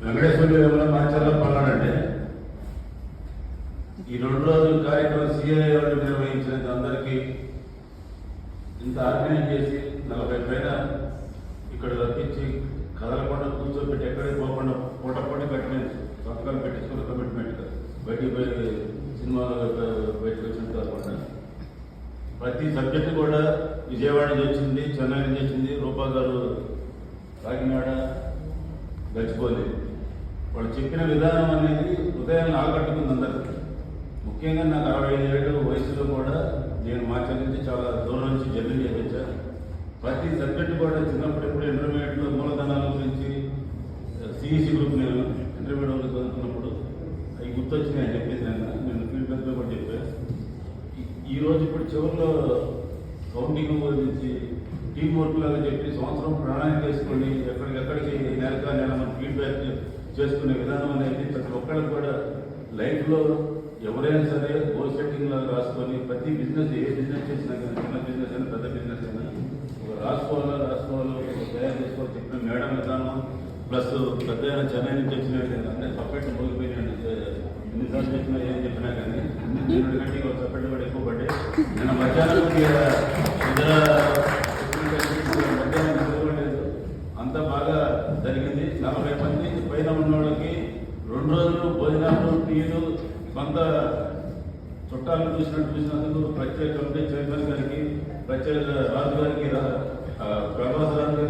వెంకటేశ్వర ఏమైనా మాచర్ల పల్నాడంటే ఈ 2 రోజుల కార్యక్రమం సిఐ వాళ్ళు నిర్వహించినది అందరికీ ఇంత ఆర్గనైజ్ చేసి 40 పైన ఇక్కడ రప్పించి కదలకుండా కూర్చోబెట్టి ఎక్కడికి పోకుండా పూటపోటీ కట్టిన సంతకాలు పెట్టించుకున్న కమిట్మెంట్ బయటికి పోయి సినిమాలో బయటకు వచ్చిన కాకుండా ప్రతి సబ్జెక్టు కూడా విజయవాడ నుంచి వచ్చింది, చెన్నై నుంచి వచ్చింది, రూపా గారు కాకినాడ, గచ్చిపోలి. వాళ్ళు చెప్పిన విధానం అనేది హృదయాన్ని ఆకట్టుకుంది అందరికీ. ముఖ్యంగా నాకు 65 ఏళ్ళ వయసులో కూడా నేను మార్చర్ నుంచి చాలా దూరం నుంచి జర్నీ చేయించాను. ప్రతి సబ్జెక్టు కూడా చిన్నప్పుడు ఇంటర్మీడియట్లో మూలధనాల గురించి సిఈసి గ్రూప్ నేను ఇంటర్మీడియట్ చదువుతున్నప్పుడు అవి గుర్తొచ్చినాయి అని చెప్పేసి నేను ఫీడ్బ్యాక్లో కూడా చెప్పాను. ఈరోజు ఇప్పుడు చివరిలో కౌంటింగ్ గురించి టీం వర్క్ లాగా చెప్పి సంవత్సరం ప్రణాళిక చేసుకొని ఎక్కడికి నెల మనం ఫీడ్బ్యాక్ చేసుకునే విధానం అనేది ప్రతి ఒక్కరికి కూడా లైఫ్లో ఎవరైనా సరే గోల్ సెట్టింగ్ లాగా రాసుకొని ప్రతి బిజినెస్ ఏ బిజినెస్ చేసినా కానీ చిన్న బిజినెస్ అయినా పెద్ద బిజినెస్ అయినా రాసుకోవాలో తయారు చేసుకోవాలి చెప్పిన మేడం విధానం ప్లస్ పెద్ద చెన్నై నుంచి వచ్చిన అంటే సపరేట్ పోగిపోయినాడు ఎన్నిసార్లు చెప్పినా ఏం చెప్పినా కానీ దీని కంటే సపరేట్ కూడా ఎక్కువ పడ్డాయి. నేను మధ్యాహ్నం అంతా బాగా జరిగింది. 40 మంది పైన ఉన్న వాళ్ళకి 2 రోజులు భోజనాలు, టీలు, కొంత చుట్టాలను చూసినందుకు ప్రత్యేక కమిటీ చైర్మన్ గారికి, ప్రత్యేక రాజు గారికి, ప్రభాస్ రాజు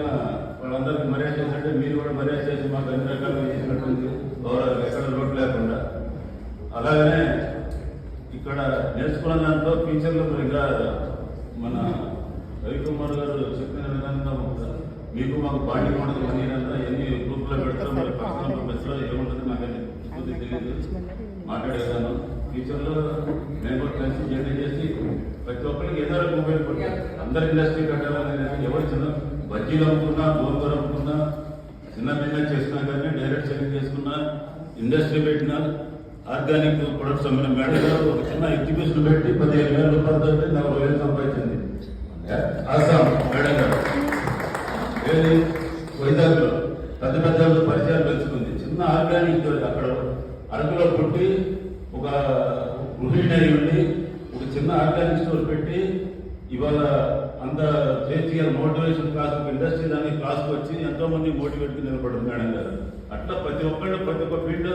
వాళ్ళందరికీ మర్యాద చేసినట్టే మీరు కూడా మర్యాద చేసి మాకు అన్ని రకాలుగా చేసినట్టుంది గౌరవం ఎక్కడ లోటు లేకుండా. అలాగనే ఇక్కడ నేర్చుకున్న దాంట్లో ఫ్యూచర్లో ఇంకా మన రవికుమార్ గారు చెప్పిన విధంగా మీకు మాకు బాండింగ్ ఉండదు, మనీ అంతా ఎన్ని గ్రూప్లో పెడతాం, మరి పర్సనల్ బస్సులో ఏముంటుంది నాకని తెలియదు. మాట్లాడేదాను ఫ్యూచర్లో నేను కూడా కలిసి జర్నీ చేసి ప్రతి ఒక్కరికి ఏదో మొబైల్ కొట్టాను. అందరు ఇండస్ట్రీ కట్టాలని ఎవరు చిన్న బజ్జీలు అమ్ముకున్నా, గోల్గూర అమ్ముకున్నా, చిన్న బిజినెస్ చేసినా కానీ డైరెక్ట్ సెల్లింగ్ చేసుకున్నా, ఇండస్ట్రీ పెట్టినా, ఆర్గానిక్ ప్రొడక్ట్స్ అమ్మిన మేడం గారు ఒక చిన్న ఎగ్జిబిషన్ పెట్టి 15,000 రూపాయలతో 40,000 సంపాదించింది. ఆసాం మేడం గారు ఏది వైజాగ్లో పెద్ద పరిచయాలు పెంచుకుంది. చిన్న ఆర్గానిక్ అక్కడ అరకులో పుట్టి ఒక గృహిణి అయి ఉండి ఒక చిన్న ఆర్గానిక్ స్టోర్ పెట్టి ఇవాళ అంత చేసి మోటివేషన్ క్లాస్ ఒక ఇండస్ట్రీ దానికి క్లాస్కి వచ్చి ఎంతో మంది మోటివేట్కి నిలబడింది మేడం గారు. అట్లా ప్రతి ఒక్కళ్ళు ప్రతి ఒక్క ఫీల్డ్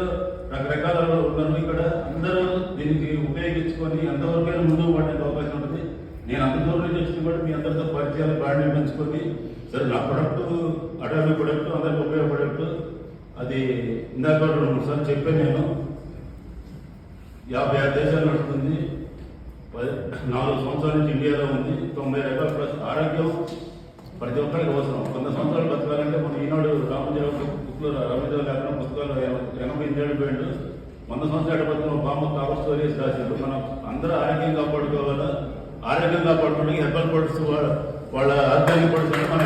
రకరకాల ఉన్నారు. ఇక్కడ అందరూ దీనికి ఉపయోగించుకొని ఎంతవరకైనా ముందుకు పడడానికి అవకాశం ఉంటుంది. నేను అంత దూరం నుంచి వచ్చిన కూడా మీ అందరితో పరిచయాలు బాగా పెంచుకొని సరే నా ప్రొడక్ట్ అటామిక్ ప్రొడక్ట్ అందరికి ఉపయోగపడేట్టు అది ఇందాక 2-3 సార్లు చెప్పాను. నేను 56 దేశాలు నడుస్తుంది, 4 సంవత్సరాల నుంచి ఇండియాలో ఉంది, 90 రకాల ప్లస్ ఆరోగ్యం ప్రతి ఒక్కరికి అవసరం. 100 సంవత్సరాలు బతకాలంటే మన ఈనాడు రామజీరావు బుక్లో రామజీరావు లేకుండా పుస్తకాలు 88 ఏళ్ళు పోయిండు. 100 సంవత్సరాలు బతుకున్న బామ్మ కవర్ స్టోరీస్ రాశారు. మనం అందరూ ఆరోగ్యం కాపాడుకోవాలా, ఆరోగ్యం కాపాడుకోవడానికి హెర్బల్ ప్రొడక్ట్స్ వాళ్ళ ఆర్గానిక్ ప్రొడక్ట్స్ మన